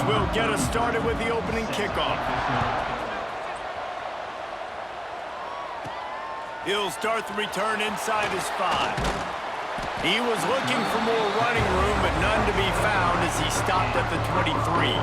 will get us started with the opening kickoff. He'll start the return inside his 5. He was looking for more running room, but none to be found as he stopped at the 23.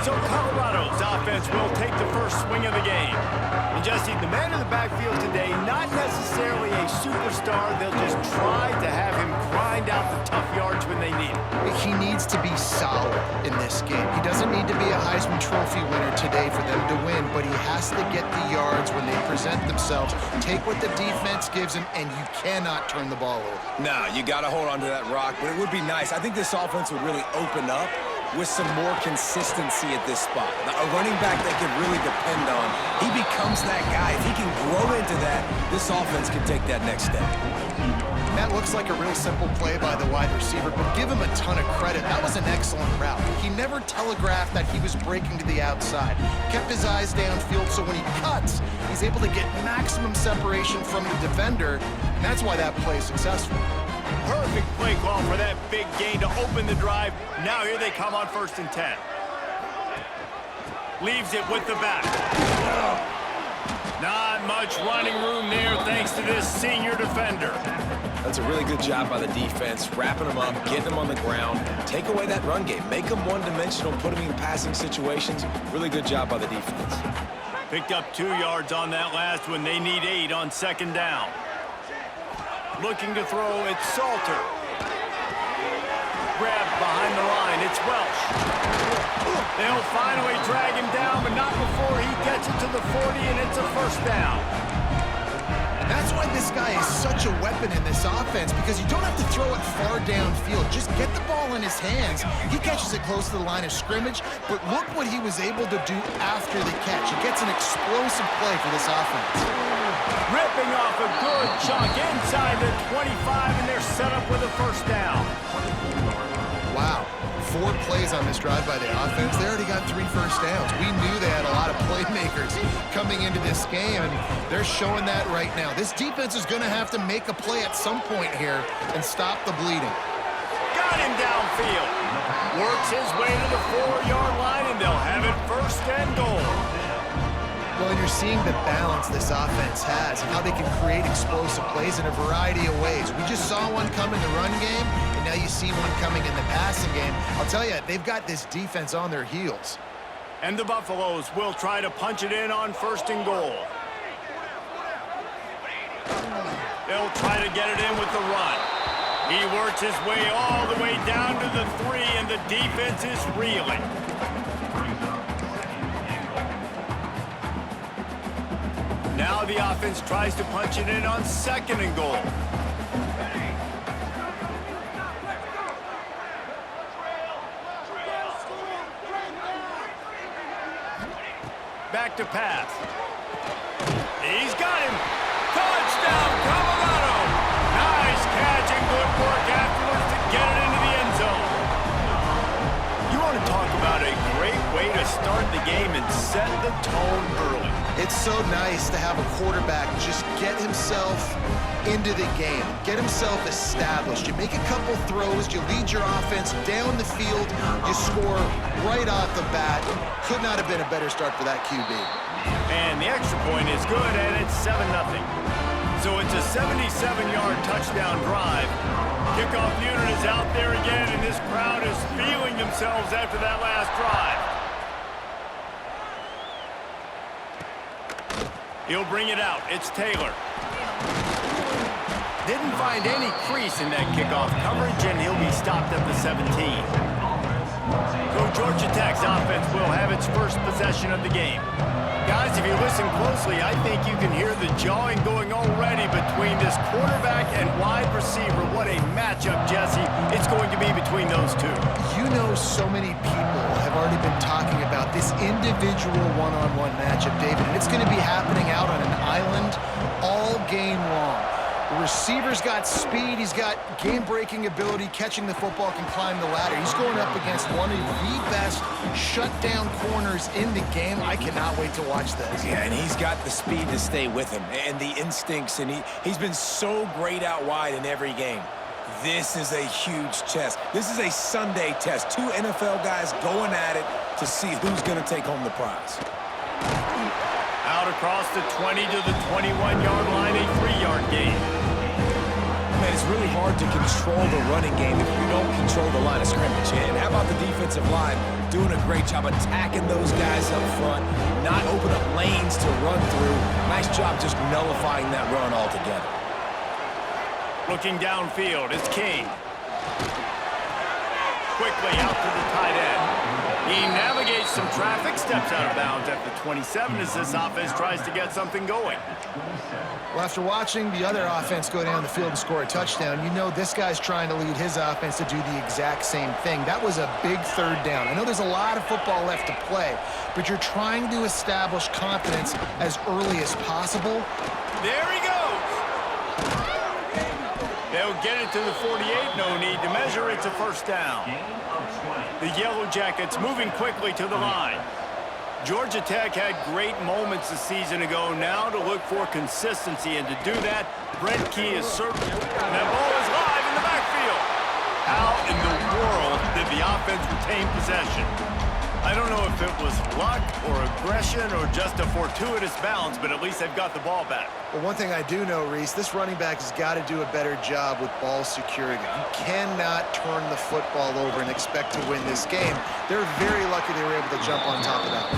So Colorado's offense will take the first swing of the game. And Jesse, the man in the backfield today, not necessarily a superstar. They'll just try to have him grind out the tough yards when they need it. He needs to be solid in this game. He doesn't need to be a Heisman Trophy winner today for them to win, but he has to get the yards when they present themselves. Take what the defense gives him, and you cannot turn the ball over. No, you got to hold on to that rock, but it would be nice. I think this offense would really open up with some more consistency at this spot. Now, a running back they can really depend on. He becomes that guy. If he can grow into that, this offense can take that next step. That looks like a real simple play by the wide receiver, but give him a ton of credit. That was an excellent route. He never telegraphed that he was breaking to the outside. Kept his eyes downfield, so when he cuts, he's able to get maximum separation from the defender, and that's why that play is successful. Perfect play call for that big gain to open the drive. Now here they come on 1st and 10. Leaves it with the back. Not much running room there thanks to this senior defender. That's a really good job by the defense, wrapping them up, getting them on the ground, take away that run game, make them one-dimensional, put them in passing situations. Really good job by the defense. Picked up 2 yards on that last one. They need 8 on 2nd down. Looking to throw, it's Salter. Grabbed behind the line, it's Welsh. They'll finally drag him down, but not before he gets it to the 40, and it's a 1st down. That's why this guy is such a weapon in this offense, because you don't have to throw it far downfield. Just get the ball in his hands. He catches it close to the line of scrimmage, but look what he was able to do after the catch. He gets an explosive play for this offense. Ripping off a good chunk inside the 25, and they're set up with a 1st down. Wow. 4 plays on this drive by the offense. They already got 3 first downs. We knew they had a lot of playmakers coming into this game, and they're showing that right now. This defense is going to have to make a play at some point here and stop the bleeding. Got him downfield. Works his way to the 4-yard line, and they'll have it 1st and goal. Well, and you're seeing the balance this offense has and how they can create explosive plays in a variety of ways. We just saw one come in the run game, and now you see one coming in the passing game. I'll tell you, they've got this defense on their heels. And the Buffaloes will try to punch it in on 1st and goal. They'll try to get it in with the run. He works his way all the way down to the 3, and the defense is reeling. Now the offense tries to punch it in on 2nd and goal. Back to pass. He's got him. Touchdown, Colorado. Nice catch and good work afterwards to get it into the end zone. You want to talk about a great way to start the game and set the tone early. It's so nice to have a quarterback just get himself into the game, get himself established. You make a couple throws, you lead your offense down the field, you score right off the bat. Could not have been a better start for that QB. And the extra point is good, and it's 7-0. So it's a 77-yard touchdown drive. Kickoff unit is out there again, and this crowd is feeling themselves after that last drive. He'll bring it out. It's Taylor. Didn't find any crease in that kickoff coverage, and he'll be stopped at the 17. So Georgia Tech's offense will have its first possession of the game. Guys, if you listen closely, I think you can hear the jawing going already between this quarterback and wide receiver. What a matchup, Jesse, it's going to be between those two. You know, so many people have already been talking about this individual one-on-one matchup, David, and it's going to be happening out on an island all game long. The receiver's got speed, he's got game-breaking ability, catching the football, can climb the ladder. He's going up against one of the best shutdown corners in the game. I cannot wait to watch this. Yeah, and he's got the speed to stay with him and the instincts, and he's been so great out wide in every game. This is a huge test. This is a Sunday test. Two NFL guys going at it to see who's going to take home the prize. Out across the 20 to the 21-yard line, a 3-yard gain. Man, it's really hard to control the running game if you don't control the line of scrimmage. And how about the defensive line doing a great job attacking those guys up front, not open up lanes to run through. Nice job just nullifying that run altogether. Looking downfield, it's King. Quickly out to the tight end. He navigates some traffic, steps out of bounds at the 27 as this offense tries to get something going. Well, after watching the other offense go down the field and score a touchdown, you know this guy's trying to lead his offense to do the exact same thing. That was a big third down. I know there's a lot of football left to play, but you're trying to establish confidence as early as possible. There he goes. They'll get it to the 48. No need to measure. It's a first down. The Yellow Jackets moving quickly to the line. Georgia Tech had great moments a season ago. Now to look for consistency, and to do that, Brent Key is certain. And that ball is live in the backfield. How in the world did the offense retain possession? I don't know if it was luck or aggression or just a fortuitous bounce, but at least they've got the ball back. Well, one thing I do know, Reese, this running back has got to do a better job with ball security. You cannot turn the football over and expect to win this game. They're very lucky they were able to jump on top of that.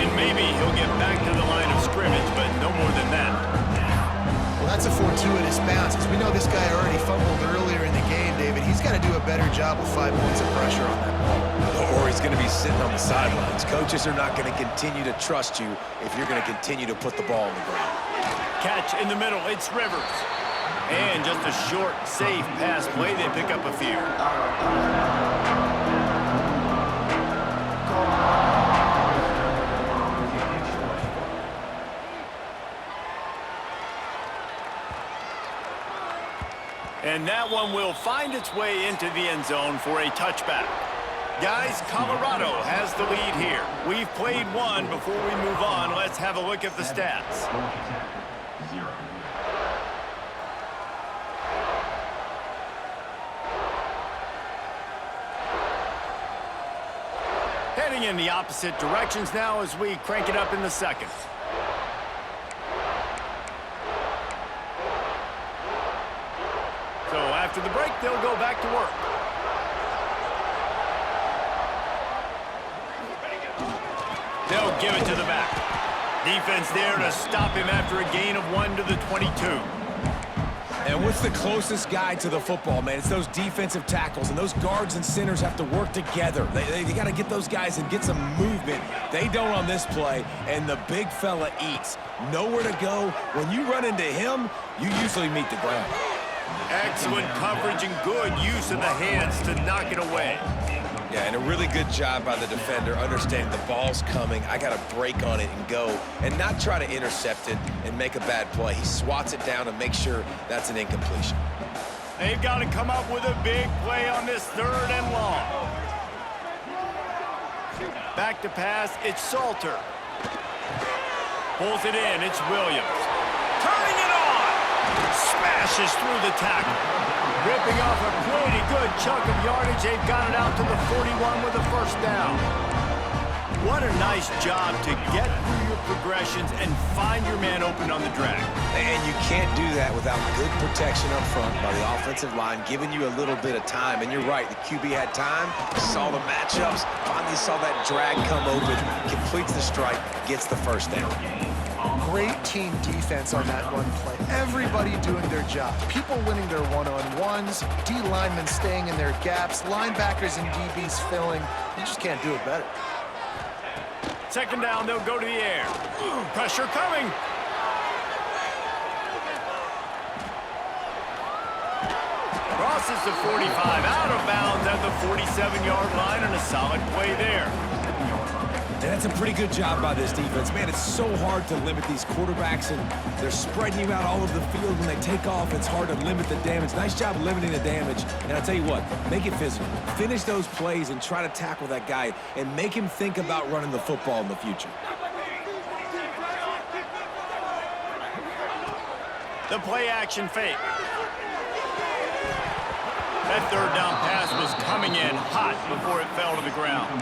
And maybe he'll get back to the line of scrimmage, but no more than that. Well, that's a fortuitous bounce, because we know this guy already fumbled earlier in the game, David. He's got to do a better job with 5 points of pressure on that ball. Or he's going to be sitting on the sidelines. Coaches are not going to continue to trust you if you're going to continue to put the ball on the ground. Catch in the middle, it's Rivers. And just a short, safe pass play, they pick up a few. And that one will find its way into the end zone for a touchback. Guys, Colorado has the lead here. We've played one. Before we move on, let's have a look at the stats. Heading in the opposite directions now as we crank it up in the second. So after the break, they'll go back to work. They'll give it to the back. Defense there to stop him after a gain of 1 to the 22. And what's the closest guy to the football, man? It's those defensive tackles, and those guards and centers have to work together. They got to get those guys and get some movement. They don't on this play, and the big fella eats. Nowhere to go. When you run into him, you usually meet the ground. Excellent coverage and good use of the hands to knock it away. Yeah, and a really good job by the defender, understanding the ball's coming. I got to break on it and go, and not try to intercept it and make a bad play. He swats it down and makes sure that's an incompletion. They've got to come up with a big play on this 3rd and long. Back to pass, it's Salter. Pulls it in, it's Williams. Turning it on! Smashes through the tackle. Ripping off a pretty good chunk of yardage. They've got it out to the 41 with a first down. What a nice job to get through your progressions and find your man open on the drag. And you can't do that without good protection up front by the offensive line, giving you a little bit of time. And you're right, the QB had time, saw the matchups, finally saw that drag come open, completes the strike, gets the first down. Great team defense on that run play. Everybody doing their job. People winning their one-on-ones, D linemen staying in their gaps, linebackers and DBs filling. You just can't do it better. Second down, they'll go to the air. Pressure coming. Crosses the 45, out of bounds at the 47-yard line, and a solid play there. And that's a pretty good job by this defense. Man, it's so hard to limit these quarterbacks, and they're spreading you out all over the field. When they take off, it's hard to limit the damage. Nice job limiting the damage. And I'll tell you what, make it physical. Finish those plays and try to tackle that guy and make him think about running the football in the future. The play action fake. That third down pass was coming in hot before it fell to the ground.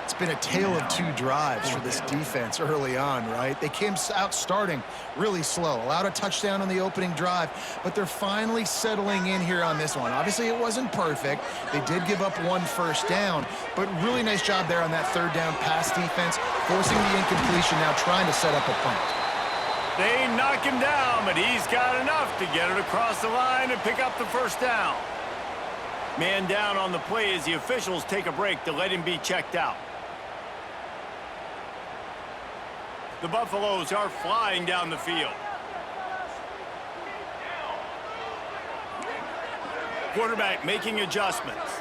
It's been a tale of two drives for this defense early on, right? They came out starting really slow, allowed a touchdown on the opening drive, but they're finally settling in here on this one. Obviously, it wasn't perfect. They did give up one first down, but really nice job there on that third down pass defense, forcing the incompletion, now trying to set up a punt. They knock him down, but he's got enough to get it across the line and pick up the first down. Man down on the play as the officials take a break to let him be checked out. The Buffaloes are flying down the field. Quarterback making adjustments.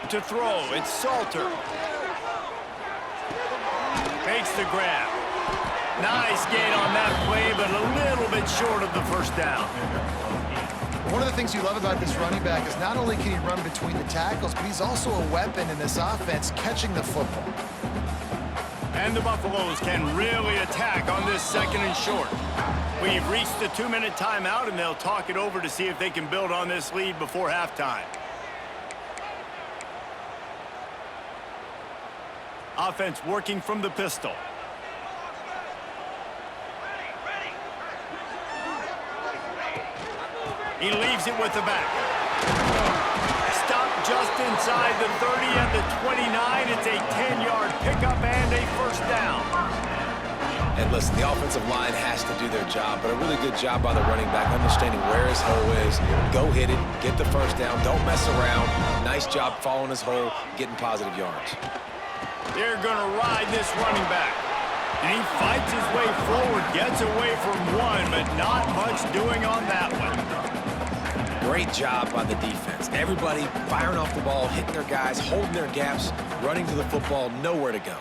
To throw, it's Salter. Makes the grab. Nice gain on that play, but a little bit short of the first down. One of the things you love about this running back is not only can he run between the tackles, but he's also a weapon in this offense catching the football. And the Buffaloes can really attack on this second and short. We've reached the 2-minute timeout, and they'll talk it over to see if they can build on this lead before halftime. Offense working from the pistol. He leaves it with the back. Stopped just inside the 30 at the 29. It's a 10-yard pickup and a first down. And listen, the offensive line has to do their job, but a really good job by the running back, understanding where his hole is. Go hit it, get the first down, don't mess around. Nice job following his hole, getting positive yards. They're going to ride this running back. And he fights his way forward, gets away from one, but not much doing on that one. Great job by the defense. Everybody firing off the ball, hitting their guys, holding their gaps, running to the football, nowhere to go.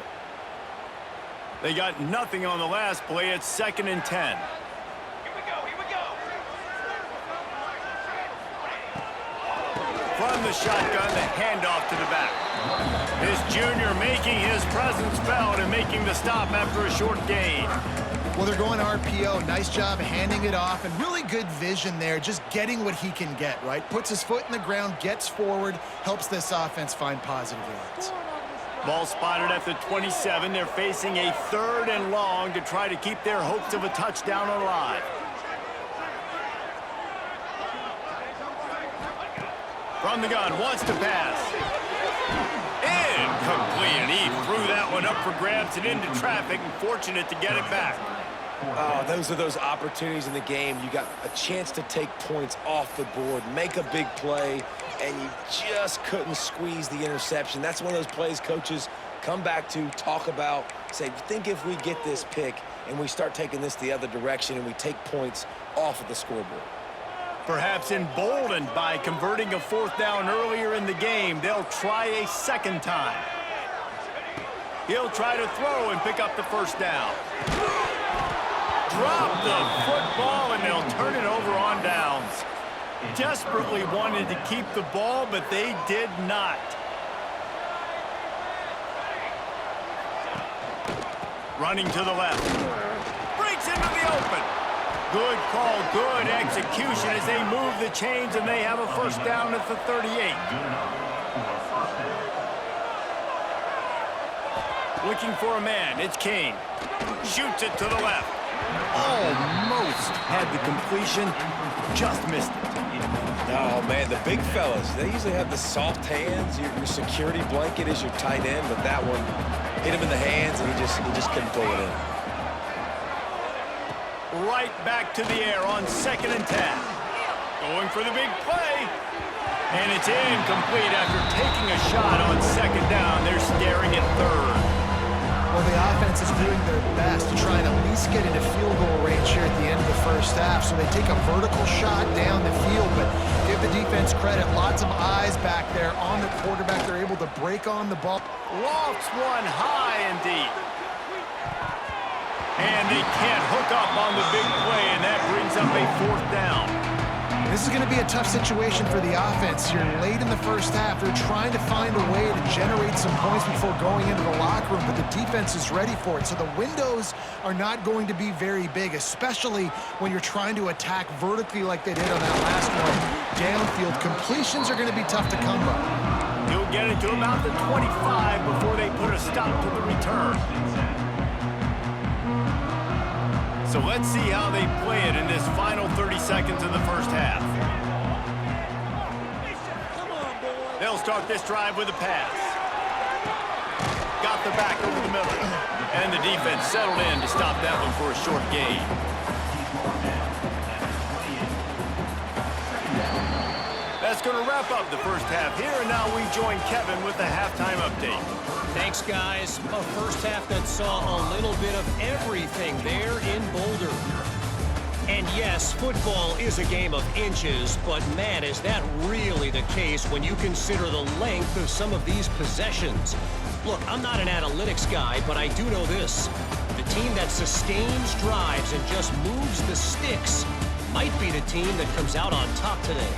They got nothing on the last play. It's 2nd and 10. Here we go. From the shotgun, the handoff to the back. This junior making his presence felt and making the stop after a short gain. Well, they're going RPO. Nice job handing it off, and really good vision there, just getting what he can get, right? Puts his foot in the ground, gets forward, helps this offense find positive yards. Ball spotted at the 27. They're facing a 3rd and long to try to keep their hopes of a touchdown alive. From the gun, wants to pass. Incomplete, and he threw that one up for grabs and into traffic, and fortunate to get it back. Oh, those are those opportunities in the game. You got a chance to take points off the board, make a big play, and you just couldn't squeeze the interception. That's one of those plays coaches come back to, talk about, say, think if we get this pick and we start taking this the other direction and we take points off of the scoreboard. Perhaps emboldened by converting a 4th down earlier in the game, they'll try a 2nd time. He'll try to throw and pick up the first down. Drop the football, and they'll turn it over on downs. Desperately wanted to keep the ball, but they did not. Running to the left. Breaks into the open. Good call, good execution as they move the chains, and they have a first down at the 38. Looking for a man, it's King. Shoots it to the left. Almost had the completion, just missed it. Oh, man, the big fellas, they usually have the soft hands. Your security blanket is your tight end, but that one hit him in the hands, and he just couldn't pull it in. Right back to the air on 2nd and 10. Going for the big play. And it's incomplete after taking a shot on 2nd down. They're staring at 3rd. Well, the offense is doing their best to try and at least get into field goal range here at the end of the first half. So they take a vertical shot down the field, but give the defense credit. Lots of eyes back there on the quarterback. They're able to break on the ball. Lofts one high and deep. And they can't hook up on the big play, and that brings up a 4th down. This is going to be a tough situation for the offense. You're late in the first half. They're trying to find a way to generate some points before going into the locker room, but the defense is ready for it. So the windows are not going to be very big, especially when you're trying to attack vertically like they did on that last one. Downfield completions are going to be tough to come by. He'll get it to about the 25 before they put a stop to the return. So let's see how they play it in this final 30 seconds of the first half. They'll start this drive with a pass. Got the back over the middle. And the defense settled in to stop that one for a short gain. That's going to wrap up the first half here, and now we join Kevin with the halftime update. Thanks, guys. A first half that saw a little bit of everything there in Boulder. And yes, football is a game of inches, but man, is that really the case when you consider the length of some of these possessions. Look, I'm not an analytics guy, but I do know this. The team that sustains drives and just moves the sticks might be the team that comes out on top today.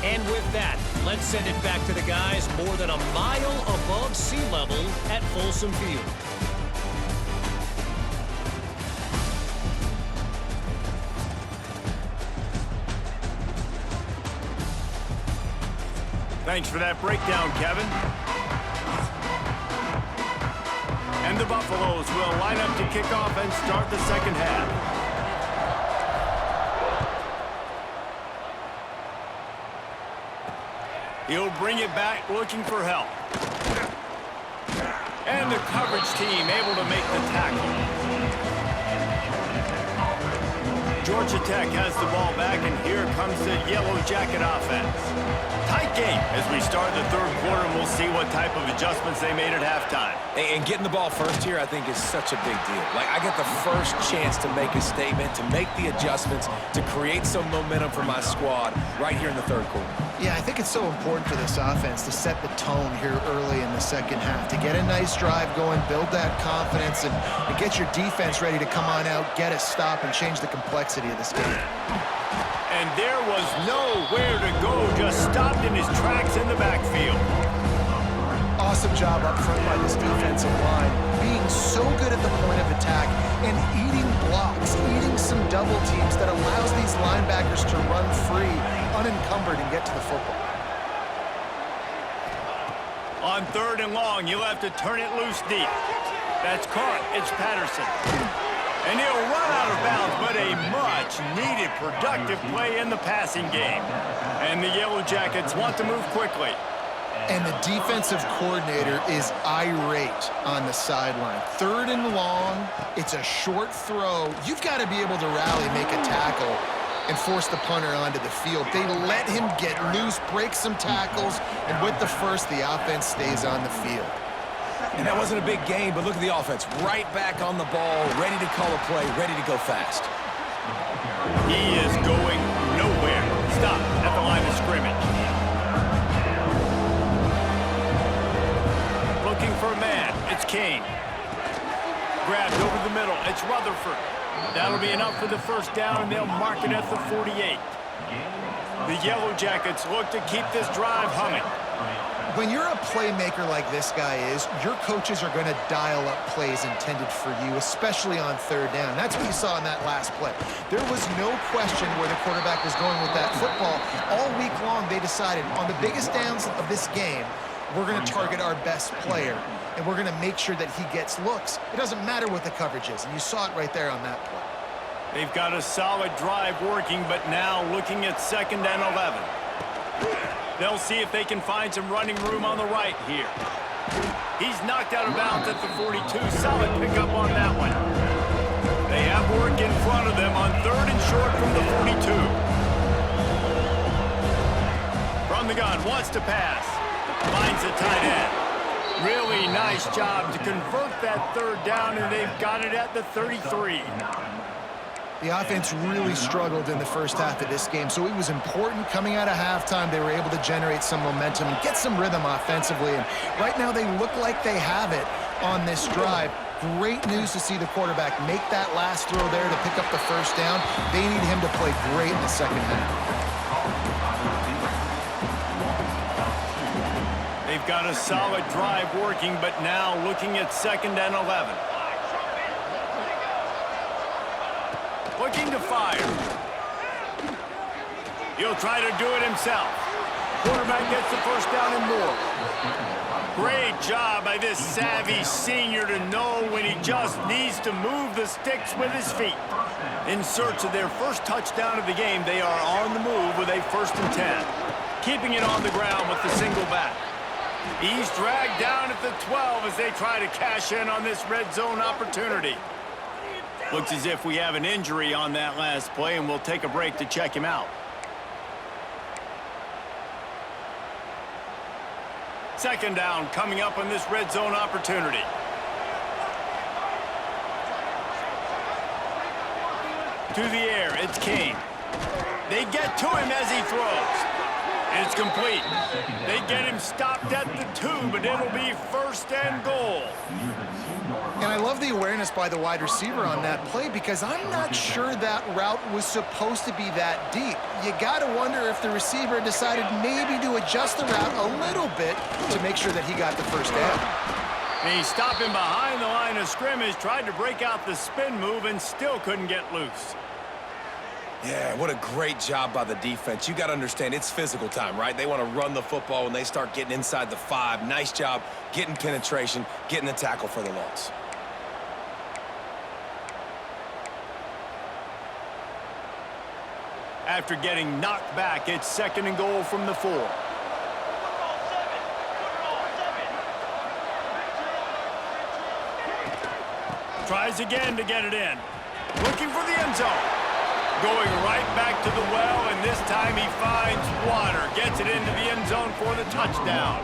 And with that, let's send it back to the guys more than a mile above sea level at Folsom Field. Thanks for that breakdown, Kevin. And the Buffaloes will line up to kick off and start the second half. He'll bring it back looking for help. And the coverage team able to make the tackle. Georgia Tech has the ball back, and here comes the Yellow Jacket offense. Tight game as we start the third quarter, and we'll see what type of adjustments they made at halftime. And getting the ball first here, I think, is such a big deal. Like, I get the first chance to make a statement, to make the adjustments, to create some momentum for my squad right here in the third quarter. Yeah, I think it's so important for this offense to set the tone here early in the second half, to get a nice drive going, build that confidence, and get your defense ready to come on out, get a stop, and change the complexity of this game. And there was nowhere to go, just stopped in his tracks in the backfield. Awesome job up front by this defensive line, being so good at the point of attack and eating blocks, eating some double teams that allows these linebackers to run free, unencumbered, and get to the football. On third and long, you'll have to turn it loose deep. That's caught. It's Patterson. And he'll run out of bounds, but a much-needed productive play in the passing game. And the Yellow Jackets want to move quickly. And the defensive coordinator is irate on the sideline. Third and long, it's a short throw. You've got to be able to rally, make a tackle, and force the punter onto the field. They let him get loose, break some tackles, and with the first, the offense stays on the field. And that wasn't a big game, but look at the offense. Right back on the ball, ready to call a play, ready to go fast. He is going nowhere. Stop at the line of scrimmage. Looking for a man. It's Kane. Grabbed over the middle. It's Rutherford. That'll be enough for the first down, and they'll mark it at the 48. The Yellow Jackets look to keep this drive humming. When you're a playmaker like this guy is, your coaches are going to dial up plays intended for you, especially on third down. That's what you saw in that last play. There was no question where the quarterback was going with that football. All week long, they decided on the biggest downs of this game, we're going to target our best player, and we're going to make sure that he gets looks. It doesn't matter what the coverage is, and you saw it right there on that play. They've got a solid drive working, but now looking at 2nd and 11. They'll see if they can find some running room on the right here. He's knocked out of bounds at the 42. Solid pickup on that one. They have work in front of them on 3rd and short from the 42. From the gun, wants to pass. Finds the tight end. Really nice job to convert that 3rd down, and they've got it at the 33. The offense really struggled in the first half of this game, so it was important coming out of halftime. They were able to generate some momentum and get some rhythm offensively, and right now they look like they have it on this drive. Great news to see the quarterback make that last throw there to pick up the first down. They need him to play great in the second half. They've got a solid drive working, but now looking at 2nd and 11. Looking to fire. He'll try to do it himself. Quarterback gets the first down and more. Great job by this savvy senior to know when he just needs to move the sticks with his feet. In search of their first touchdown of the game, they are on the move with a 1st and 10. Keeping it on the ground with the single back. He's dragged down at the 12 as they try to cash in on this red zone opportunity. Looks as if we have an injury on that last play, and we'll take a break to check him out. 2nd down coming up on this red zone opportunity. To the air, it's King. They get to him as he throws. And it's complete. They get him stopped at the 2, but it'll be 1st and goal. And I love the awareness by the wide receiver on that play because I'm not sure that route was supposed to be that deep. You got to wonder if the receiver decided maybe to adjust the route a little bit to make sure that he got the first down. And he's stopping behind the line of scrimmage, tried to break out the spin move and still couldn't get loose. Yeah, what a great job by the defense. You got to understand, it's physical time, right? They want to run the football when they start getting inside the 5. Nice job getting penetration, getting the tackle for the loss. After getting knocked back, it's 2nd and goal from the 4. Tries again to get it in. Looking for the end zone. Going right back to the well, and this time he finds water. Gets it into the end zone for the touchdown.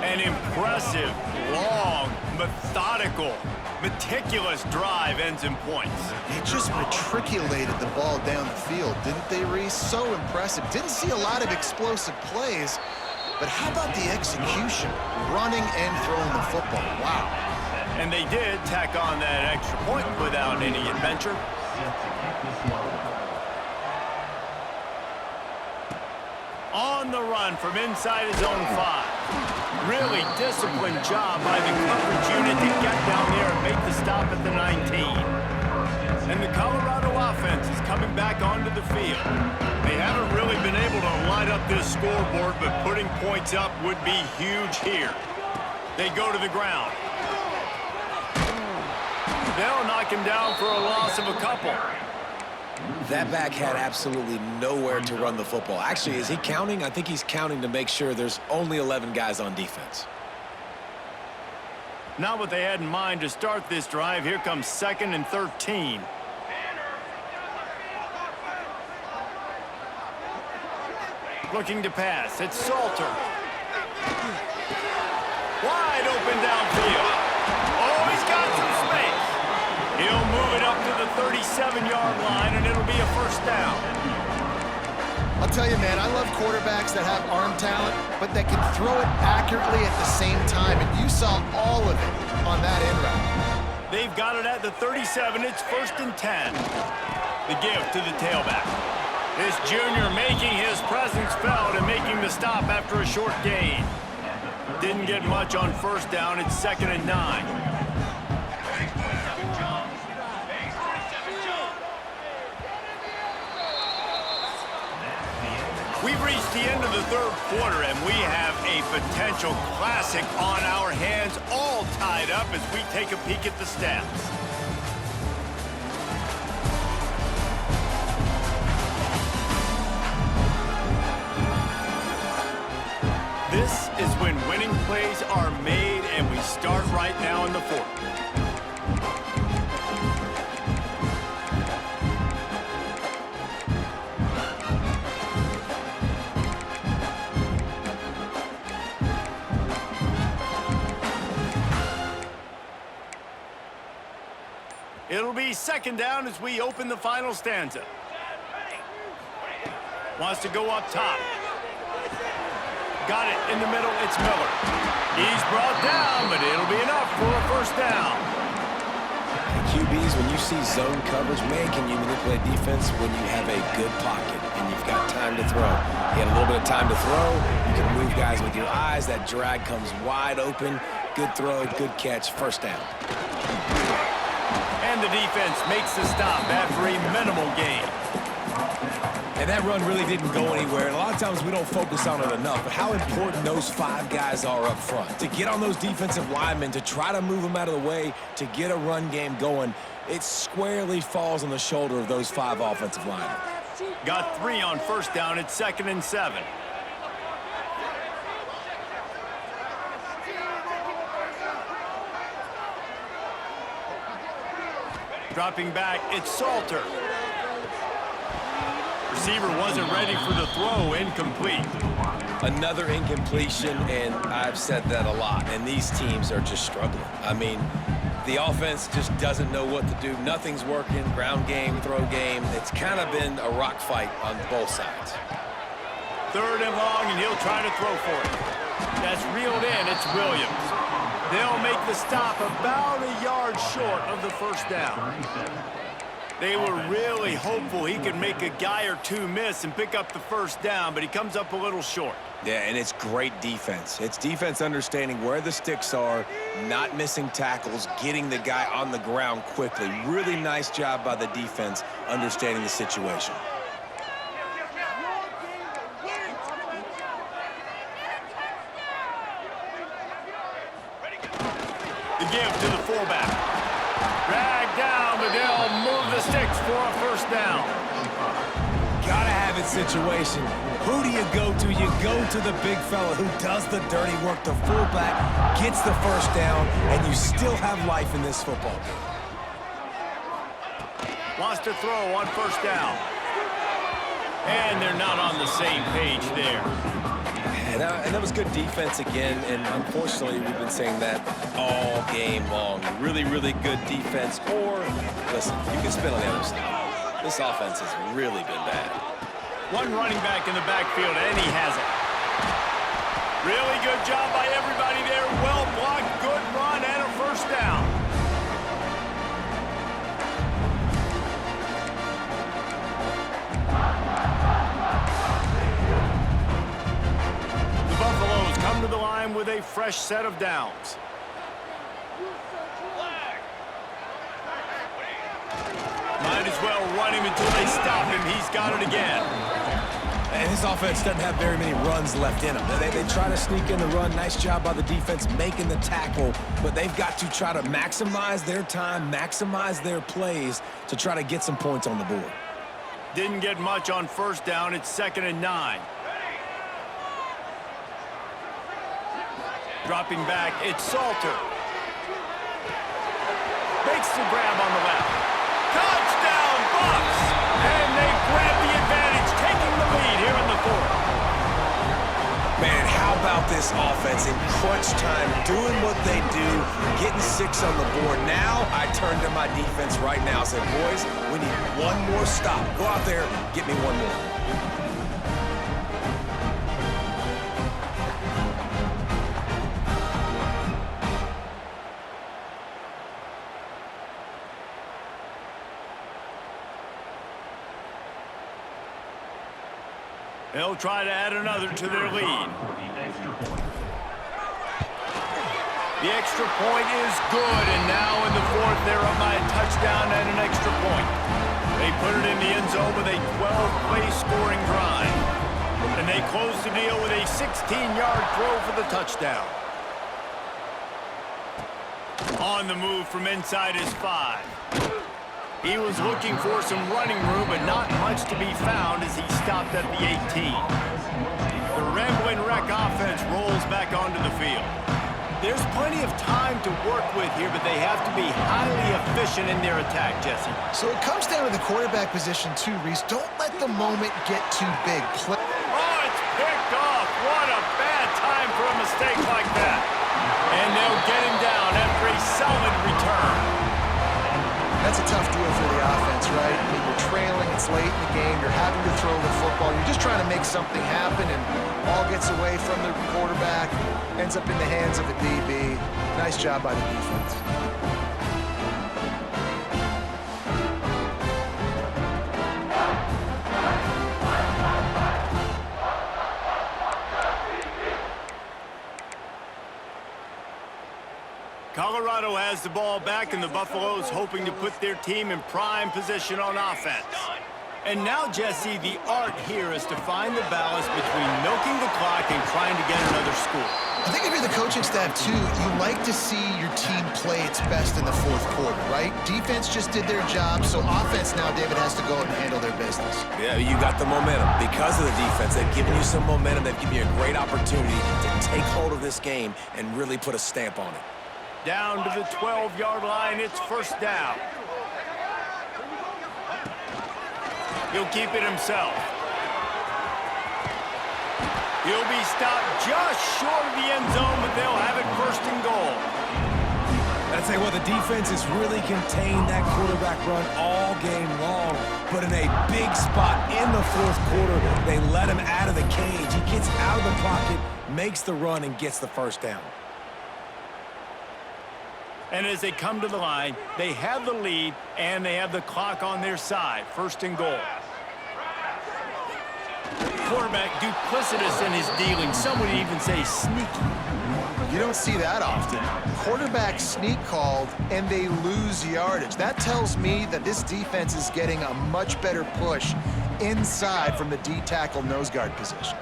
An impressive, long, methodical, meticulous drive ends in points. They just matriculated the ball down the field, didn't they, Reese? So impressive. Didn't see a lot of explosive plays, but how about the execution? Running and throwing the football. Wow. And they did tack on that extra point without any adventure. On the run from inside his own 5. Really disciplined job by the coverage unit to get down there and make the stop at the 19. And the Colorado offense is coming back onto the field. They haven't really been able to light up this scoreboard, but putting points up would be huge here. They go to the ground. They'll knock him down for a loss of a couple. That back had absolutely nowhere to run the football. Actually, is he counting? I think he's counting to make sure there's only 11 guys on defense. Not what they had in mind to start this drive. Here comes 2nd and 13. Looking to pass. It's Salter. Wide open downfield. Oh, he's got some space. He'll move it up to the 37-yard line, and it'll be a 1st down. I'll tell you, man, I love quarterbacks that have arm talent, but that can throw it accurately at the same time, and you saw all of it on that end route. They've got it at the 37. It's 1st and 10. The give to the tailback. This junior making his presence felt and making the stop after a short gain. Didn't get much on 1st down. It's 2nd and 9. We've reached the end of the 3rd quarter, and we have a potential classic on our hands, all tied up as we take a peek at the stats. This is when winning plays are made, and we start right now in the 4th. It'll be 2nd down as we open the final stanza. Wants to go up top. Got it in the middle. It's Miller. He's brought down, but it'll be enough for a 1st down. QBs, when you see zone coverage, man, can you manipulate defense when you have a good pocket and you've got time to throw. You had a little bit of time to throw. You can move guys guys with your eyes. That drag comes wide open. Good throw, good catch, first down. And the defense makes the stop after a minimal gain. And that run really didn't go anywhere. And a lot of times we don't focus on it enough, but how important those 5 guys are up front. To get on those defensive linemen, to try to move them out of the way, to get a run game going, it squarely falls on the shoulder of those 5 offensive linemen. Got 3 on first down. It's 2nd and 7. Dropping back, it's Salter. Receiver wasn't ready for the throw, incomplete. Another incompletion, and I've said that a lot, and these teams are just struggling. I mean, the offense just doesn't know what to do. Nothing's working, ground game, throw game. It's kind of been a rock fight on both sides. 3rd and long, and he'll try to throw for it. That's reeled in, it's Williams. They'll make the stop about a yard short of the first down. They were really hopeful he could make a guy or 2 miss and pick up the first down, but he comes up a little short. Yeah, and it's great defense. It's defense understanding where the sticks are, not missing tackles, getting the guy on the ground quickly. Really nice job by the defense understanding the situation. The give to the fullback. Drag down, but they'll move the sticks for a first down. Gotta have it situation. Who do you go to? You go to the big fella who does the dirty work. The fullback gets the first down, and you still have life in this football game. Wants to throw on first down. And they're not on the same page there. And that was good defense again, and unfortunately, we've been saying that all game long. Really, really good defense, or, listen, you can spin on the other side. This offense has really been bad. 1 running back in the backfield, and he has it. Really good job by everybody there. Well blocked, good run, and a first down. The Buffaloes come to the line with a fresh set of downs. Might as well run him until they stop him. He's got it again. And this offense doesn't have very many runs left in them. They try to sneak in the run. Nice job by the defense making the tackle, but they've got to try to maximize their time, maximize their plays to try to get some points on the board. Didn't get much on first down. It's 2nd and 9. Dropping back, it's Salter. Makes the grab on the left. Touchdown, Bucs! And they grab the advantage, taking the lead here in the 4th. Man, how about this offense in crunch time, doing what they do, getting 6 on the board. Now I turn to my defense right now and say, boys, we need 1 more stop. Go out there, get me 1 more. They'll try to add another to their lead. The extra point is good, and now in the 4th, they're up by a touchdown and an extra point. They put it in the end zone with a 12-play scoring drive. And they close the deal with a 16-yard throw for the touchdown. On the move from inside his 5. He was looking for some running room, but not much to be found as he stopped at the 18. The Ramblin' Wreck offense rolls back onto the field. There's plenty of time to work with here, but they have to be highly efficient in their attack, Jesse. So it comes down to the quarterback position too, Reese. Don't let the moment get too big. Oh, it's picked off. What a bad time for a mistake like that. And they'll get him down after a solid return. That's a tough deal for the offense, right? I mean, you're trailing, it's late in the game, you're having to throw the football, you're just trying to make something happen, and ball gets away from the quarterback, ends up in the hands of the DB. Nice job by the defense. Colorado has the ball back, and the Buffaloes hoping to put their team in prime position on offense. And now, Jesse, the art here is to find the balance between milking the clock and trying to get another score. I think if you're the coaching staff, too, you like to see your team play its best in the fourth quarter, right? Defense just did their job, so offense now, David, has to go out and handle their business. Yeah, you got the momentum. Because of the defense, they've given you some momentum. They've given you a great opportunity to take hold of this game and really put a stamp on it. Down to the 12-yard line, it's first down. He'll keep it himself. He'll be stopped just short of the end zone, but they'll have it first and goal. I'd say, well, the defense has really contained that quarterback run all game long, but in a big spot in the fourth quarter, they let him out of the cage. He gets out of the pocket, makes the run, and gets the first down. And as they come to the line, they have the lead, and they have the clock on their side. First and goal. Quarterback duplicitous in his dealing. Some would even say sneaky. You don't see that often. Quarterback sneak called, and they lose yardage. That tells me that this defense is getting a much better push inside from the D-tackle nose guard position.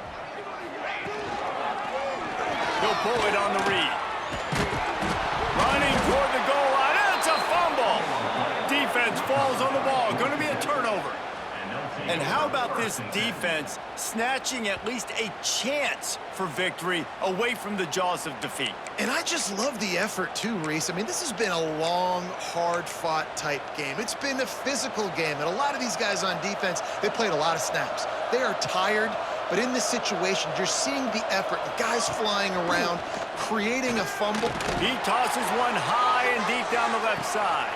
He'll pull it on the read. Running toward the goal line. It's a fumble. Defense falls on the ball. Going to be a turnover. And how about this defense snatching at least a chance for victory away from the jaws of defeat? And I just love the effort too, Reese. I mean, this has been a long, hard-fought type game. It's been a physical game, and a lot of these guys on defense, they played a lot of snaps. They are tired, but in this situation, you're seeing the effort. Guys flying around, creating a fumble. He tosses one high and deep down the left side.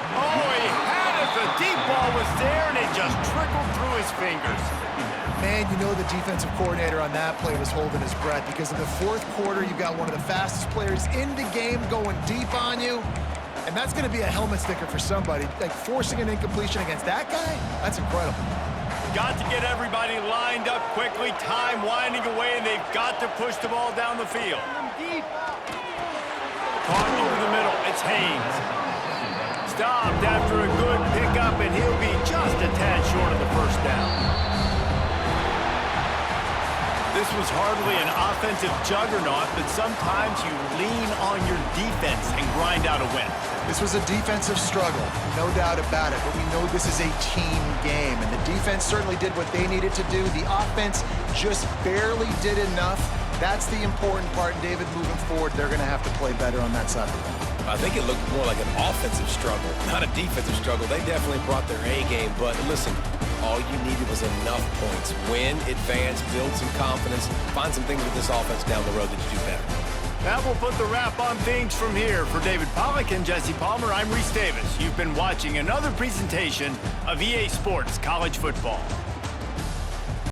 Oh, he had it. The deep ball was there, and it just trickled through his fingers. Man, you know the defensive coordinator on that play was holding his breath, because in the fourth quarter, you've got one of the fastest players in the game going deep on you, and that's going to be a helmet sticker for somebody. Like, forcing an incompletion against that guy, that's incredible. Got to get everybody lined up quickly. Time winding away, and they've got to push the ball down the field. Caught over the middle. It's Haynes. Stopped after a good pickup, and he'll be just a tad short of the first down. This was hardly an offensive juggernaut, but sometimes you lean on your defense and grind out a win. This was a defensive struggle, no doubt about it, but we know this is a team game, and the defense certainly did what they needed to do. The offense just barely did enough. That's the important part, and David, moving forward, they're going to have to play better on that side of the ball. I think it looked more like an offensive struggle, not a defensive struggle. They definitely brought their A game, but listen, all you needed was enough points. Win, advance, build some confidence, find some things with this offense down the road that you do better. That will put the wrap on things from here. For David Pollack and Jesse Palmer, I'm Reese Davis. You've been watching another presentation of EA Sports College Football.